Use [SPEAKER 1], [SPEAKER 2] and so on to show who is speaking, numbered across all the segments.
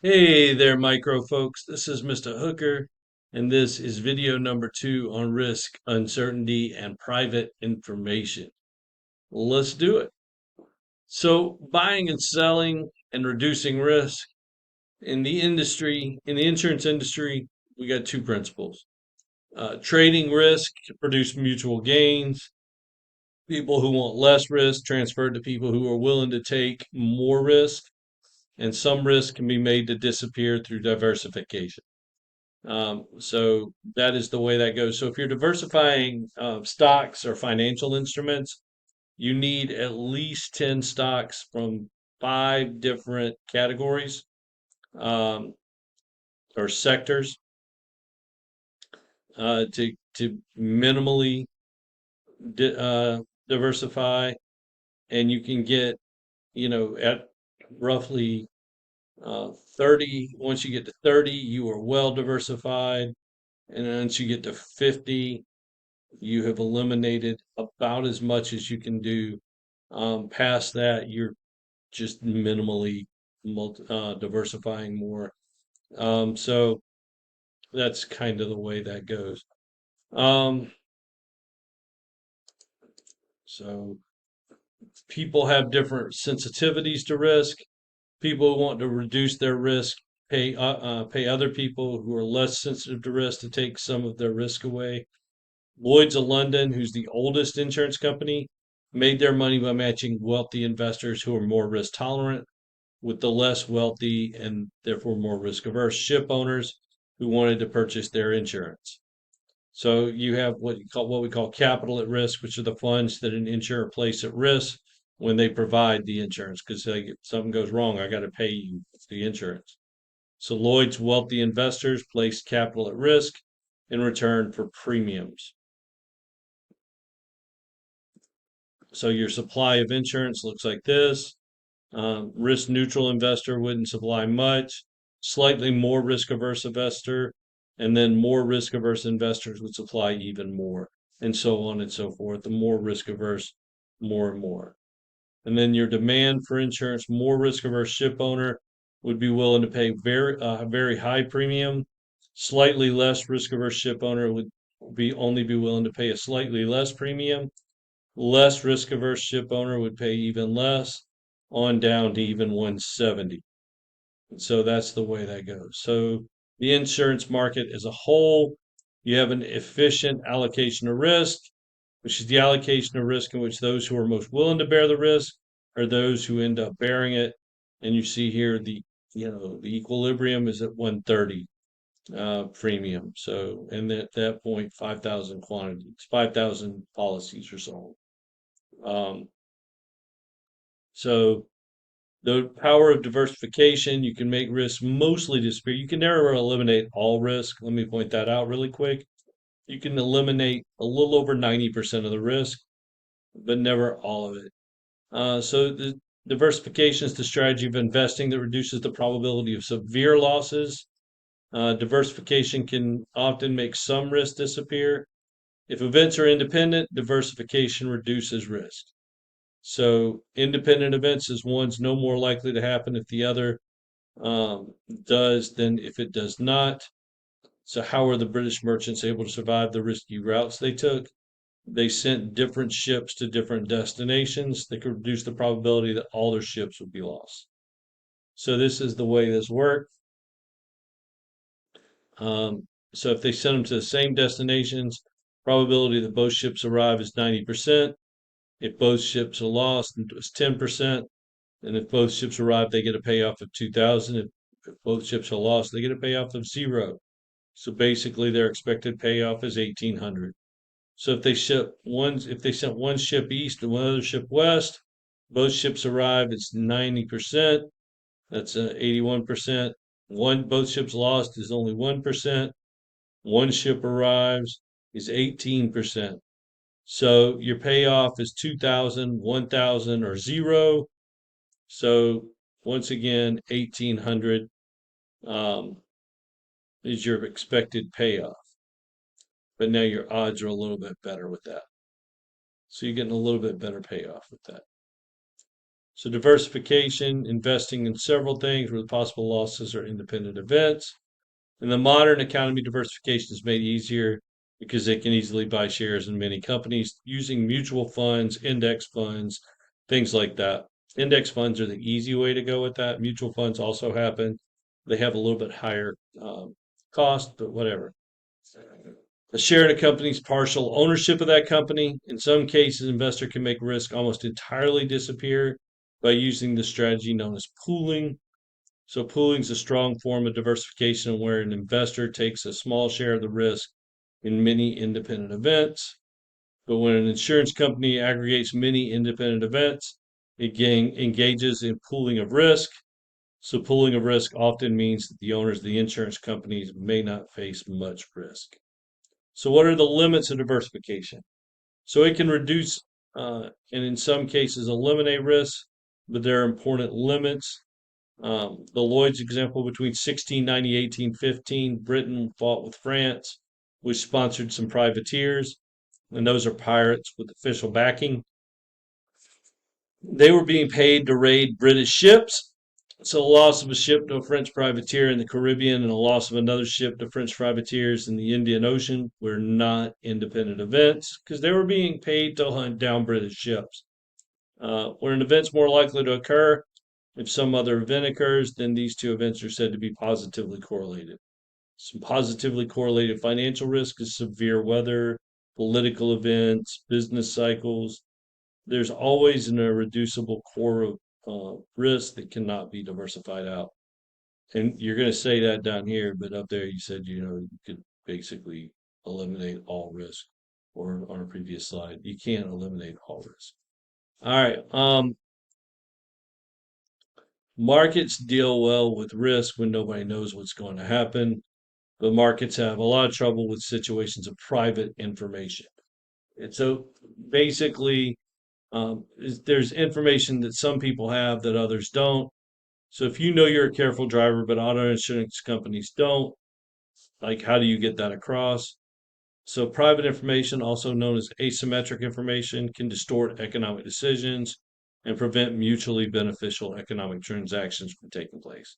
[SPEAKER 1] Hey there, micro folks. This is Mr. Hooker, and this is video number 2 on risk, uncertainty, and private information. Let's do it. So, buying and selling and reducing risk in the insurance industry, we got two principles. Trading risk to produce mutual gains. People who want less risk transferred to people who are willing to take more risk, and some risk can be made to disappear through diversification. So that is the way that goes. So if you're diversifying stocks or financial instruments, you need at least 10 stocks from five different categories um, or sectors to minimally diversify, and you can get at roughly 30. Once you get to 30, you are well diversified, and once you get to 50, you have eliminated about as much as you can do. Past that, you're just minimally diversifying more. So that's kind of the way that goes. Um, so people have different sensitivities to risk. People who want to reduce their risk pay other people who are less sensitive to risk to take some of their risk away. Lloyd's of London, who's the oldest insurance company, made their money by matching wealthy investors who are more risk tolerant with the less wealthy and therefore more risk averse ship owners who wanted to purchase their insurance. So you have what we call capital at risk, which are the funds that an insurer places at risk when they provide the insurance. Because if something goes wrong, I got to pay you the insurance. So Lloyd's wealthy investors placed capital at risk in return for premiums. So your supply of insurance looks like this. Risk neutral investor wouldn't supply much. Slightly more risk averse investor, and then more risk averse investors would supply even more, and so on and so forth. The more risk averse, more and more. And then your demand for insurance, more risk averse ship owner would be willing to pay very high premium. Slightly less risk averse ship owner would only be willing to pay a slightly less premium. Less risk averse ship owner would pay even less, on down to even 170. So that's the way that goes. So the insurance market as a whole, you have an efficient allocation of risk, which is the allocation of risk in which those who are most willing to bear the risk are those who end up bearing it. And you see here the equilibrium is at 130 premium. So and at that point, 5,000 quantities, 5,000 policies are sold. Um, so the power of diversification, you can make risk mostly disappear. You can never eliminate all risk. Let me point that out really quick. You can eliminate a little over 90% of the risk, but never all of it. So the diversification is the strategy of investing that reduces the probability of severe losses. Diversification can often make some risk disappear. If events are independent, diversification reduces risk. So independent events is one's no more likely to happen if the other does than if it does not. So how were the British merchants able to survive the risky routes they took? They sent different ships to different destinations that could reduce the probability that all their ships would be lost. So this is the way this worked. So if they send them to the same destinations, probability that both ships arrive is 90%. If both ships are lost, it's 10%. And if both ships arrive, they get a payoff of 2,000. If both ships are lost, they get a payoff of zero. So basically, their expected payoff is 1,800. So if they sent one ship east and one other ship west, both ships arrive. It's 90%. That's 81%. Both ships lost is only 1%. One ship arrives is 18%. So your payoff is 2,000, 1,000, or zero. So once again, 1,800 is your expected payoff. But now your odds are a little bit better with that. So you're getting a little bit better payoff with that. So diversification, investing in several things where the possible losses are independent events. In the modern economy, diversification is made easier because they can easily buy shares in many companies using mutual funds, index funds, things like that. Index funds are the easy way to go with that. Mutual funds also happen. They have a little bit higher cost, but whatever. A share in a company's partial ownership of that company. In some cases, an investor can make risk almost entirely disappear by using the strategy known as pooling. So pooling is a strong form of diversification where an investor takes a small share of the risk in many independent events. But when an insurance company aggregates many independent events, it engages in pooling of risk. So pooling of risk often means that the owners of the insurance companies may not face much risk. So what are the limits of diversification? So it can reduce and in some cases eliminate risk, but there are important limits. The Lloyd's example between 1690 and 1815, Britain fought with France, which sponsored some privateers, and those are pirates with official backing. They were being paid to raid British ships. So, the loss of a ship to a French privateer in the Caribbean and the loss of another ship to French privateers in the Indian Ocean were not independent events because they were being paid to hunt down British ships. When an event's more likely to occur, if some other event occurs, then these two events are said to be positively correlated. Some positively correlated financial risk is severe weather, political events, business cycles. There's always an irreducible core of risk that cannot be diversified out. And you're going to say that down here, but up there you said, you could basically eliminate all risk. Or on a previous slide, you can't eliminate all risk. All right. Markets deal well with risk when nobody knows what's going to happen, but markets have a lot of trouble with situations of private information. And so basically, there's information that some people have that others don't. So if you know you're a careful driver, but auto insurance companies don't, like how do you get that across? So private information, also known as asymmetric information, can distort economic decisions and prevent mutually beneficial economic transactions from taking place.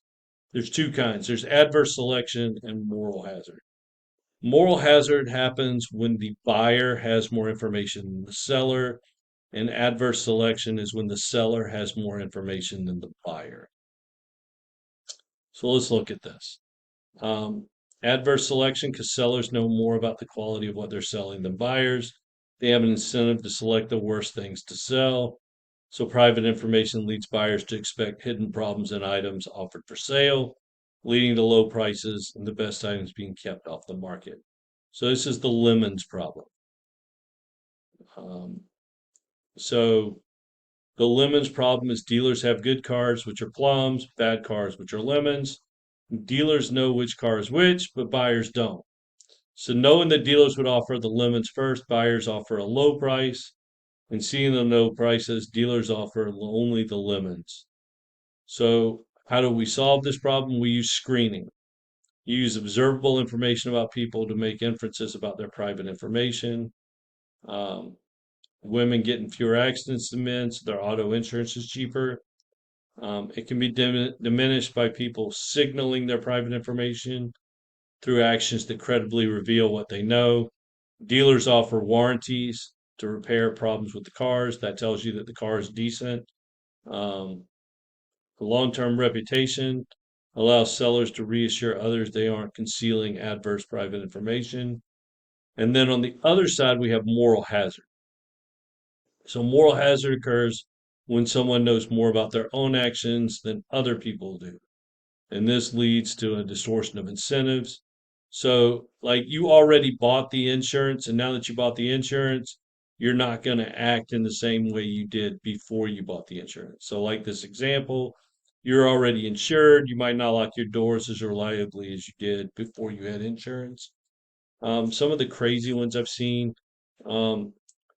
[SPEAKER 1] There's two kinds. There's adverse selection and moral hazard. Moral hazard happens when the buyer has more information than the seller, and adverse selection is when the seller has more information than the buyer. So let's look at this. Um, Adverse selection because sellers know more about the quality of what they're selling than buyers. They have an incentive to select the worst things to sell. So private information leads buyers to expect hidden problems in items offered for sale, leading to low prices and the best items being kept off the market. So this is the lemons problem. Um, so the lemons problem is dealers have good cars, which are plums, bad cars, which are lemons. Dealers know which car is which, but buyers don't. So knowing that dealers would offer the lemons first, buyers offer a low price. And seeing the low prices, dealers offer only the lemons. So how do we solve this problem? We use screening. You use observable information about people to make inferences about their private information. Um, Women get in fewer accidents than men, so their auto insurance is cheaper. It can be diminished by people signaling their private information through actions that credibly reveal what they know. Dealers offer warranties to repair problems with the cars. That tells you that the car is decent. Um, the long-term reputation allows sellers to reassure others they aren't concealing adverse private information. And then on the other side, we have moral hazard. So moral hazard occurs when someone knows more about their own actions than other people do. And this leads to a distortion of incentives. So, like you already bought the insurance, and now that you bought the insurance, you're not going to act in the same way you did before you bought the insurance. So, like this example, you're already insured. You might not lock your doors as reliably as you did before you had insurance. Some of the crazy ones I've seen. Um,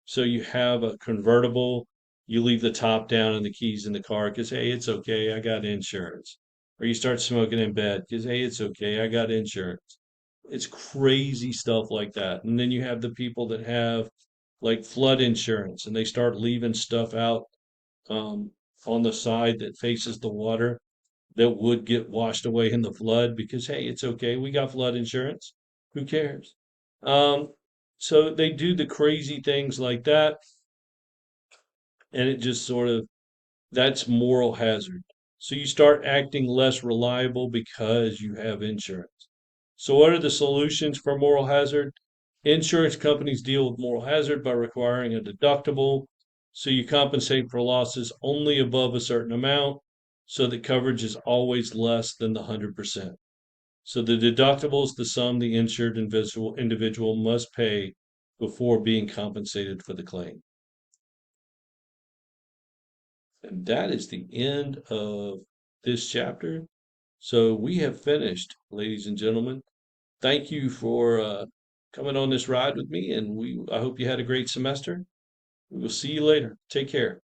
[SPEAKER 1] so you have a convertible, you leave the top down and the keys in the car because, hey, it's okay, I got insurance. Or you start smoking in bed because, hey, it's okay, I got insurance. It's crazy stuff like that. And then you have the people that have like flood insurance and they start leaving stuff out. Um, on the side that faces the water that would get washed away in the flood because, hey, it's okay. We got flood insurance. Who cares? Um, so they do the crazy things like that, and it just sort of that's moral hazard. So you start acting less reliable because you have insurance. So what are the solutions for moral hazard? Insurance companies deal with moral hazard by requiring a deductible. So you compensate for losses only above a certain amount so that coverage is always less than the 100%. So the deductible is the sum the insured individual must pay before being compensated for the claim. And that is the end of this chapter. So we have finished, ladies and gentlemen. Thank you for coming on this ride with me, and I hope you had a great semester. We will see you later. Take care.